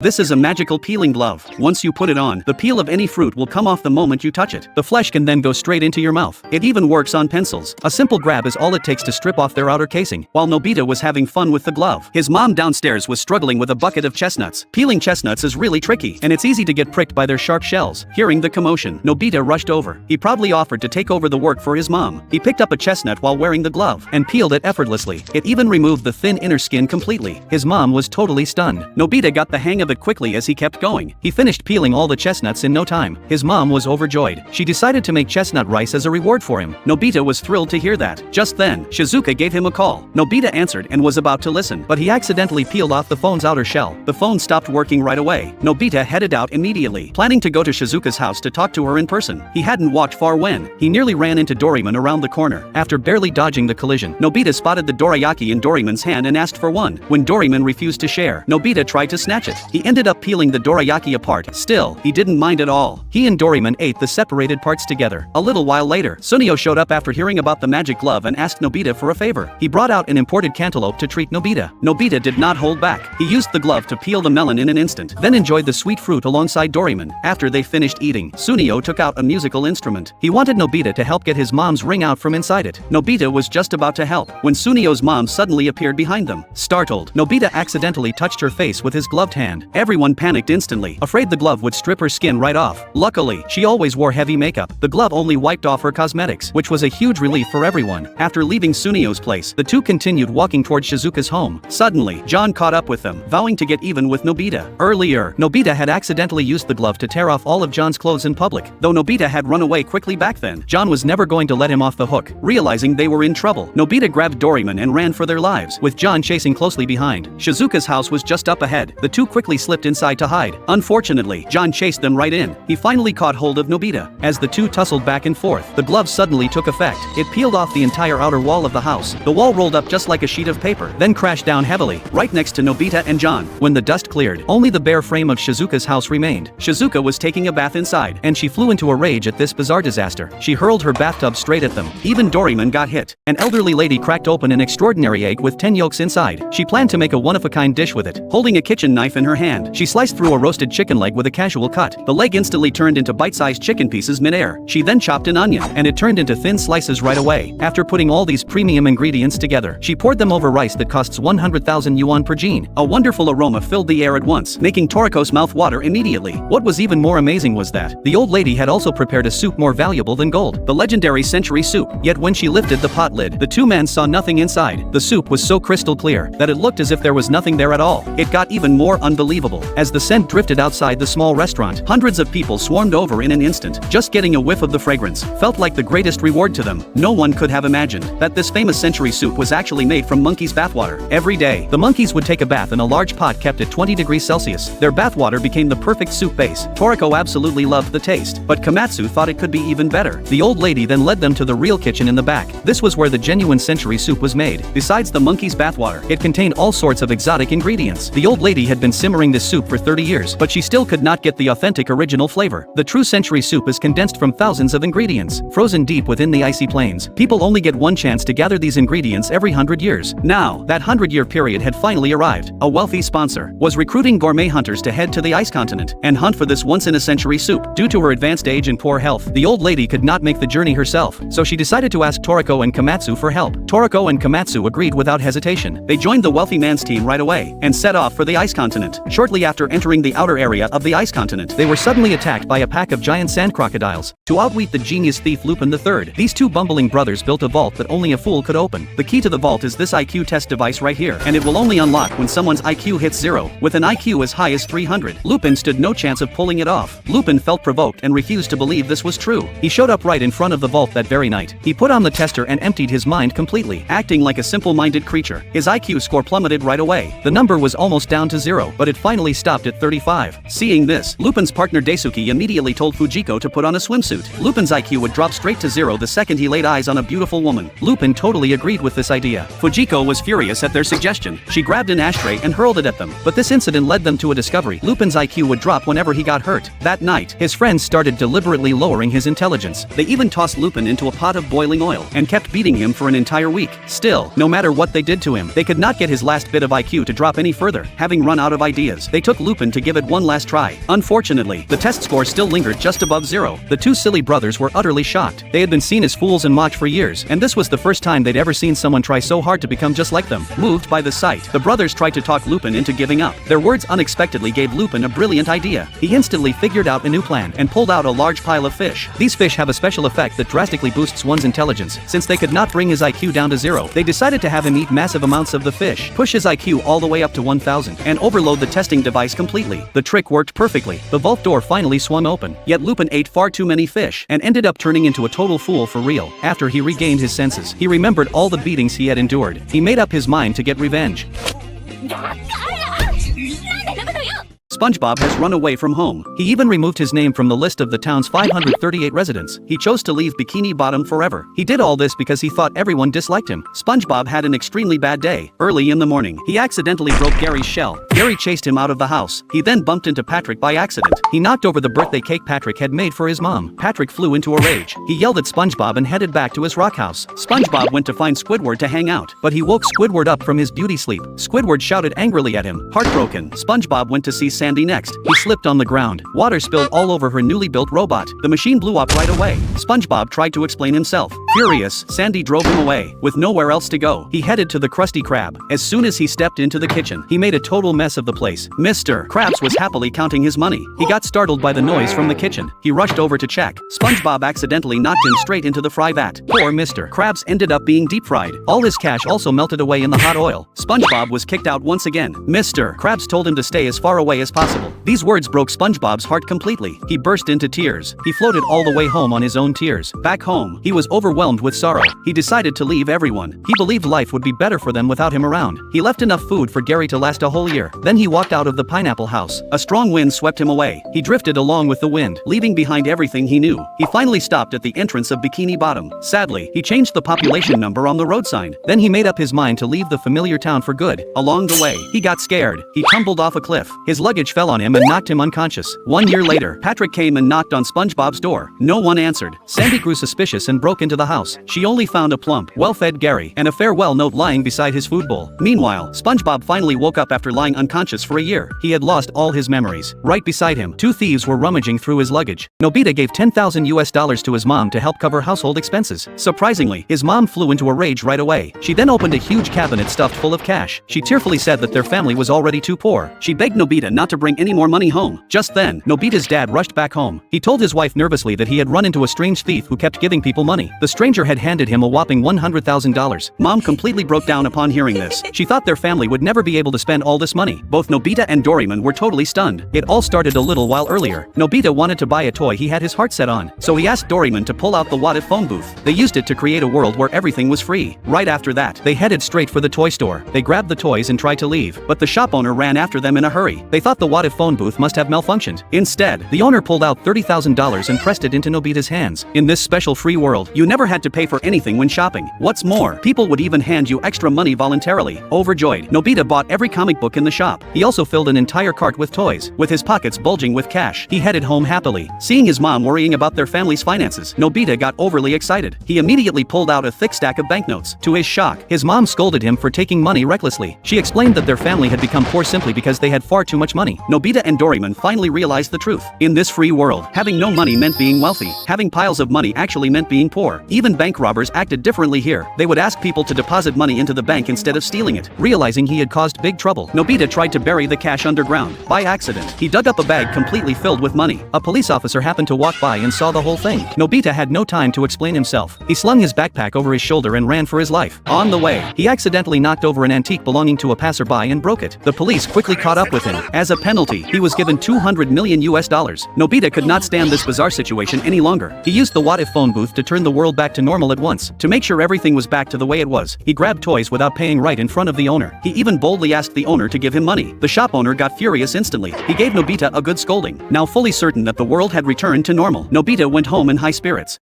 This is a magical peeling glove. Once you put it on, the peel of any fruit will come off the moment you touch it. The flesh can then go straight into your mouth. It even works on pencils. A simple grab is all it takes to strip off their outer casing. While Nobita was having fun with the glove, his mom downstairs was struggling with a bucket of chestnuts. Peeling chestnuts is really tricky, and it's easy to get pricked by their sharp shells. Hearing the commotion, Nobita rushed over. He proudly offered to take over the work for his mom. He picked up a chestnut while wearing the glove and peeled it effortlessly. It even removed the thin inner skin completely. His mom was totally stunned. Nobita got the hang of it quickly as he kept going. He finished peeling all the chestnuts in no time. His mom was overjoyed. She decided to make chestnut rice as a reward for him. Nobita was thrilled to hear that. Just then, Shizuka gave him a call. Nobita answered and was about to listen, but he accidentally peeled off the phone's outer shell. The phone stopped working right away. Nobita headed out immediately, planning to go to Shizuka's house to talk to her in person. He hadn't walked far when he nearly ran into Doraemon around the corner. After barely dodging the collision, Nobita spotted the dorayaki in Doraemon's hand and asked for one. When Doraemon refused to share, Nobita tried to snatch it. He ended up peeling the dorayaki apart. Still, he didn't mind at all. He and Doraemon ate the separated parts together. A little while later, Sunio showed up after hearing about the magic glove and asked Nobita for a favor. He brought out an imported cantaloupe to treat Nobita. Nobita did not hold back. He used the glove to peel the melon in an instant, then enjoyed the sweet fruit alongside Doraemon. After they finished eating, Sunio took out a musical instrument. He wanted Nobita to help get his mom's ring out from inside it. Nobita was just about to help when Sunio's mom suddenly appeared behind them. Startled, Nobita accidentally touched her face with his gloved hand. Everyone panicked instantly, afraid the glove would strip her skin right off. Luckily, she always wore heavy makeup. The glove only wiped off her cosmetics, which was a huge relief for everyone. After leaving Sunio's place, the two continued walking towards Shizuka's home. Suddenly, John caught up with them, vowing to get even with Nobita. Earlier, Nobita had accidentally used the glove to tear off all of John's clothes in public. Though Nobita had run away quickly back then, John was never going to let him off the hook. Realizing they were in trouble, Nobita grabbed Doraemon and ran for their lives, with John chasing closely behind. Shizuka's house was just up ahead. The two quickly slipped inside to hide. Unfortunately, John chased them right in. He finally caught hold of Nobita. As the two tussled back and forth, the glove suddenly took effect. It peeled off the entire outer wall of the house. The wall rolled up just like a sheet of paper, then crashed down heavily, right next to Nobita and John. When the dust cleared, only the bare frame of Shizuka's house remained. Shizuka was taking a bath inside, and she flew into a rage at this bizarre disaster. She hurled her bathtub straight at them. Even Doraemon got hit. An elderly lady cracked open an extraordinary egg with 10 yolks inside. She planned to make a one-of-a-kind dish with it. Holding a kitchen knife in her hand, she sliced through a roasted chicken leg with a casual cut. The leg instantly turned into bite-sized chicken pieces mid-air. She then chopped an onion, and it turned into thin slices right away. After putting all these premium ingredients together, she poured them over rice that costs 100,000 yuan per gene. A wonderful aroma filled the air at once, making Toriko's mouth water immediately. What was even more amazing was that the old lady had also prepared a soup more valuable than gold, the legendary century soup. Yet when she lifted the pot lid, the two men saw nothing inside. The soup was so crystal clear that it looked as if there was nothing there at all. It got even more unbelievable. As the scent drifted outside the small restaurant, hundreds of people swarmed over in an instant. Just getting a whiff of the fragrance felt like the greatest reward to them. No one could have imagined that this famous century soup was actually made from monkeys' bathwater. Every day, the monkeys would take a bath in a large pot kept at 20 degrees Celsius. Their bathwater became the perfect soup base. Toriko absolutely loved the taste, but Komatsu thought it could be even better. The old lady then led them to the real kitchen in the back. This was where the genuine century soup was made. Besides the monkey's bathwater, it contained all sorts of exotic ingredients. The old lady had been simmering this soup for 30 years, but she still could not get the authentic original flavor. The true century soup is condensed from thousands of ingredients, frozen deep within the icy plains. People only get one chance to gather these ingredients every 100 years. Now, that 100-year period had finally arrived. A wealthy sponsor was recruiting gourmet hunters to head to the ice continent and hunt for this once-in-a-century soup. Due to her advanced age and poor health, the old lady could not make the journey herself, so she decided to ask Toriko and Komatsu for help. Toriko and Komatsu agreed without hesitation. They joined the wealthy man's team right away and set off for the ice continent. Shortly after entering the outer area of the ice continent, they were suddenly attacked by a pack of giant sand crocodiles. To outwit the genius thief Lupin III, these two bumbling brothers built a vault that only a fool could open. The key to the vault is this IQ test device right here, and it will only unlock when someone's IQ hits 0, with an IQ as high as 300. Lupin stood no chance of pulling it off. Lupin felt provoked and refused to believe this was true. He showed up right in front of the vault that very night. He put on the tester and emptied his mind completely, acting like a simple-minded creature. His IQ score plummeted right away. The number was almost down to 0, but it finally stopped at 35. Seeing this, Lupin's partner Daisuke immediately told Fujiko to put on a swimsuit. Lupin's IQ would drop straight to 0 the second he laid eyes on a beautiful woman. Lupin totally agreed with this idea. Fujiko was furious at their suggestion. She grabbed an ashtray and hurled it at them. But this incident led them to a discovery. Lupin's IQ would drop whenever he got hurt. That night, his friends started deliberately lowering his intelligence. They even tossed Lupin into a pot of boiling oil and kept beating him for an entire week. Still, no matter what they did to him, they could not get his last bit of IQ to drop any further. Having run out of ideas, ideas. They took Lupin to give it one last try. Unfortunately, the test score still lingered just above 0. The two silly brothers were utterly shocked. They had been seen as fools and mocked for years, and this was the first time they'd ever seen someone try so hard to become just like them. Moved by the sight, the brothers tried to talk Lupin into giving up. Their words unexpectedly gave Lupin a brilliant idea. He instantly figured out a new plan and pulled out a large pile of fish. These fish have a special effect that drastically boosts one's intelligence. Since they could not bring his IQ down to 0, they decided to have him eat massive amounts of the fish, push his IQ all the way up to 1000, and overload the testing device completely. The trick worked perfectly. The vault door finally swung open, yet Lupin ate far too many fish and ended up turning into a total fool for real. After he regained his senses, he remembered all the beatings he had endured. He made up his mind to get revenge. SpongeBob has run away from home. He even removed his name from the list of the town's 538 residents. He chose to leave Bikini Bottom forever. He did all this because he thought everyone disliked him. SpongeBob had an extremely bad day. Early in the morning, he accidentally broke Gary's shell. Gary chased him out of the house. He then bumped into Patrick by accident. He knocked over the birthday cake Patrick had made for his mom. Patrick flew into a rage. He yelled at SpongeBob and headed back to his rock house. SpongeBob went to find Squidward to hang out, but he woke Squidward up from his beauty sleep. Squidward shouted angrily at him. Heartbroken, SpongeBob went to see Sandy next. He slipped on the ground. Water spilled all over her newly built robot. The machine blew up right away. SpongeBob tried to explain himself. Furious, Sandy drove him away. With nowhere else to go, he headed to the Krusty Krab. As soon as he stepped into the kitchen, he made a total mess of the place. Mr. Krabs was happily counting his money. He got startled by the noise from the kitchen. He rushed over to check. SpongeBob accidentally knocked him straight into the fry vat. Poor Mr. Krabs ended up being deep fried. All his cash also melted away in the hot oil. SpongeBob was kicked out once again. Mr. Krabs told him to stay as far away as possible. These words broke SpongeBob's heart completely. He burst into tears. He floated all the way home on his own tears. Back home, he was overwhelmed with sorrow. He decided to leave everyone. He believed life would be better for them without him around. He left enough food for Gary to last a whole year. Then he walked out of the pineapple house. A strong wind swept him away. He drifted along with the wind, leaving behind everything he knew. He finally stopped at the entrance of Bikini Bottom. Sadly, he changed the population number on the road sign. Then he made up his mind to leave the familiar town for good. Along the way, he got scared. He tumbled off a cliff. His luggage fell on him and knocked him unconscious. 1 year later, Patrick came and knocked on SpongeBob's door. No one answered. Sandy grew suspicious and broke into the house. She only found a plump, well-fed Gary and a farewell note lying beside his food bowl. Meanwhile, SpongeBob finally woke up after lying unconscious for a year. He had lost all his memories. Right beside him, two thieves were rummaging through his luggage. Nobita gave $10,000 to his mom to help cover household expenses. Surprisingly, his mom flew into a rage right away. She then opened a huge cabinet stuffed full of cash. She tearfully said that their family was already too poor. She begged Nobita not to bring any more money home. Just then, Nobita's dad rushed back home. He told his wife nervously that he had run into a strange thief who kept giving people money. The stranger had handed him a whopping $100,000. Mom completely broke down upon hearing this. She thought their family would never be able to spend all this money. Both Nobita and Doraemon were totally stunned. It all started a little while earlier. Nobita wanted to buy a toy he had his heart set on, so he asked Doraemon to pull out the What If phone booth. They used it to create a world where everything was free. Right after that, they headed straight for the toy store. They grabbed the toys and tried to leave, but the shop owner ran after them in a hurry. They thought the What If phone booth must have malfunctioned. Instead, the owner pulled out $30,000 and pressed it into Nobita's hands. In this special free world, you never had to pay for anything when shopping. What's more, people would even hand you extra money voluntarily. Overjoyed, Nobita bought every comic book in the shop. He also filled an entire cart with toys. With his pockets bulging with cash, he headed home happily. Seeing his mom worrying about their family's finances, Nobita got overly excited. He immediately pulled out a thick stack of banknotes. To his shock, his mom scolded him for taking money recklessly. She explained that their family had become poor simply because they had far too much money. Nobita and Doraemon finally realized the truth. In this free world, having no money meant being wealthy. Having piles of money actually meant being poor. Even bank robbers acted differently here. They would ask people to deposit money into the bank instead of stealing it. Realizing he had caused big trouble, Nobita tried to bury the cash underground. By accident, he dug up a bag completely filled with money. A police officer happened to walk by and saw the whole thing. Nobita had no time to explain himself. He slung his backpack over his shoulder and ran for his life. On the way, he accidentally knocked over an antique belonging to a passerby and broke it. The police quickly caught up with him. As a penalty, he was given $200 million. Nobita could not stand this bizarre situation any longer. He used the What If phone booth to turn the world back to normal at once. To make sure everything was back to the way it was, he grabbed toys without paying right in front of the owner. He even boldly asked the owner to give him money. The shop owner got furious instantly. He gave Nobita a good scolding. Now fully certain that the world had returned to normal, Nobita went home in high spirits.